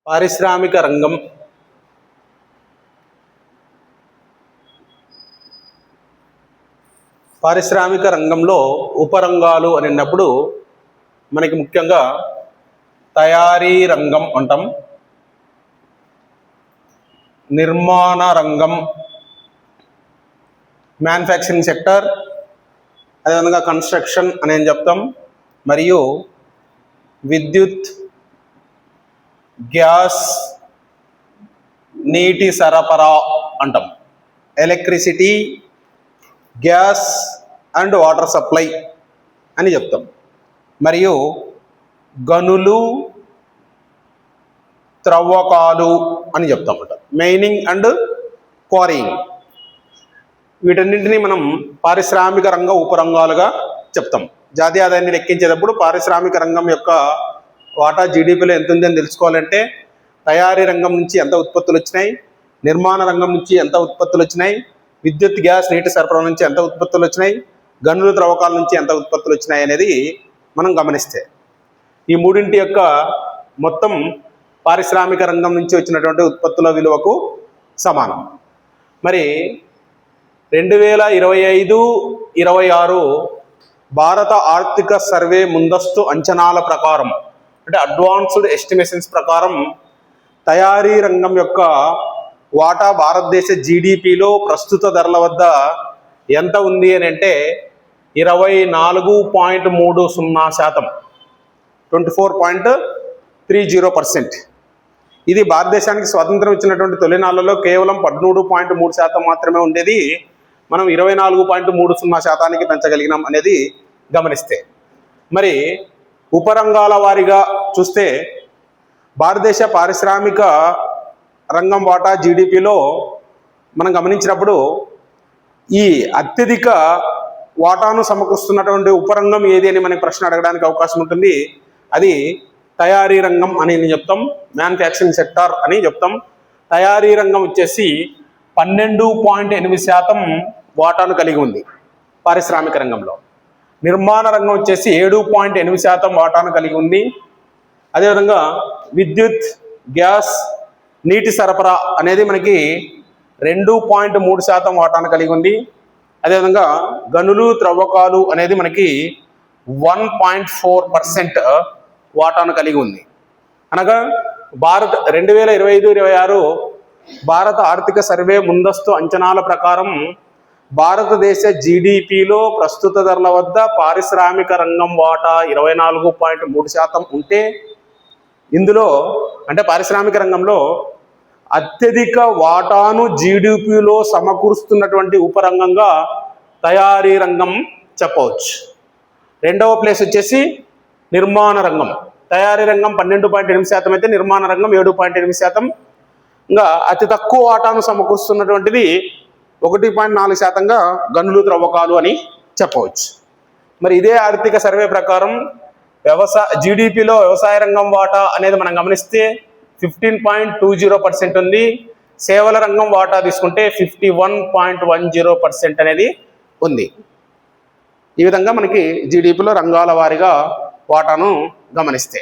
పారిశ్రామిక రంగం పారిశ్రామిక రంగంలో ఉపరంగాలు అని అన్నప్పుడు మనకి ముఖ్యంగా తయారీ రంగం అంటాం, నిర్మాణ రంగం, మ్యానుఫ్యాక్చరింగ్ సెక్టర్, అదేవిధంగా కన్స్ట్రక్షన్ అని చెప్తాం, మరియు విద్యుత్, గ్యాస్, నీటి సరఫరా అంటాం, electricity, gas and water supply అని చెప్తాం, మరియు గనులు, త్రవ్వకాలు అని చెప్తాం అన్నమాట, మైనింగ్ అండ్ క్వారీయింగ్. వీటన్నింటినీ మనం పారిశ్రామిక రంగ ఉపరంగాలుగా చెప్తాం. జాతీయ ఆదాయాన్ని లెక్కించేటప్పుడు పారిశ్రామిక రంగం యొక్క వాటా జీడిపిలో ఎంత ఉందని తెలుసుకోవాలంటే తయారీ రంగం నుంచి ఎంత ఉత్పత్తులు వచ్చినాయి, నిర్మాణ రంగం నుంచి ఎంత ఉత్పత్తులు వచ్చినాయి, విద్యుత్, గ్యాస్, నీటి సరఫరా నుంచి ఎంత ఉత్పత్తులు వచ్చినాయి, గనులు, త్రవ్వకాల నుంచి ఎంత ఉత్పత్తులు వచ్చినాయి అనేది మనం గమనిస్తే ఈ మూడింటి యొక్క మొత్తం పారిశ్రామిక రంగం నుంచి వచ్చినటువంటి ఉత్పత్తుల విలువకు సమానం. మరి 2025-26 భారత ఆర్థిక సర్వే ముందస్తు అంచనాల ప్రకారం, అంటే అడ్వాన్స్డ్ ఎస్టిమేషన్స్ ప్రకారం తయారీ రంగం యొక్క వాటా భారతదేశ జీడిపిలో ప్రస్తుత ధరల వద్ద ఎంత ఉంది అని అంటే 24.30%, 24.30%. ఇది భారతదేశానికి స్వాతంత్రం ఇచ్చినటువంటి తొలినాళ్లలో కేవలం 13.3% మాత్రమే ఉండేది. మనం 24.30% పెంచగలిగినాం అనేది గమనిస్తే, మరి ఉపరంగాల వారీగా చూస్తే భారతదేశ పారిశ్రామిక రంగం వాటా జీడిపిలో మనం గమనించినప్పుడు ఈ అత్యధిక వాటాను సమకూరుస్తున్నటువంటి ఉపరంగం ఏది అని మనకి ప్రశ్న అడగడానికి అవకాశం ఉంటుంది. అది తయారీ రంగం అని చెప్తాం, మ్యానుఫ్యాక్చరింగ్ సెక్టార్ అని చెప్తాం. తయారీ రంగం వచ్చేసి 12.8% వాటాను కలిగి ఉంది పారిశ్రామిక రంగంలో. నిర్మాణ రంగం వచ్చేసి 7.8% వాటాను కలిగి ఉంది. అదేవిధంగా విద్యుత్, గ్యాస్, నీటి సరఫరా అనేది మనకి 2.3% వాటాను కలిగి ఉంది. అదేవిధంగా గనులు, త్రవ్వకాలు అనేది మనకి 1.4% వాటాను కలిగి ఉంది. అనగా 2025-26 భారత ఆర్థిక సర్వే ముందస్తు అంచనాల ప్రకారం భారతదేశ జీడిపిలో ప్రస్తుత ధరల వద్ద పారిశ్రామిక రంగం వాటా 24.3% ఉంటే, ఇందులో అంటే పారిశ్రామిక రంగంలో అత్యధిక వాటాను జీడిపిలో సమకూరుస్తున్నటువంటి ఉపరంగంగా తయారీ రంగం చెప్పవచ్చు. రెండవ ప్లేస్ వచ్చేసి నిర్మాణ రంగం. తయారీ రంగం 12.8% అయితే నిర్మాణ రంగం 7.8%. ఇంకా అతి తక్కువ వాటాను సమకూరుస్తున్నటువంటిది 1.4%గా గనులు, త్రవ్వకాలు అని చెప్పవచ్చు. మరి ఇదే ఆర్థిక సర్వే ప్రకారం జీడిపిలో వ్యవసాయ రంగం వాటా అనేది మనం గమనిస్తే 15.20% ఉంది. సేవల రంగం వాటా తీసుకుంటే 51.10% అనేది ఉంది. ఈ విధంగా మనకి జీడిపిలో రంగాల వారీగా వాటాను గమనిస్తే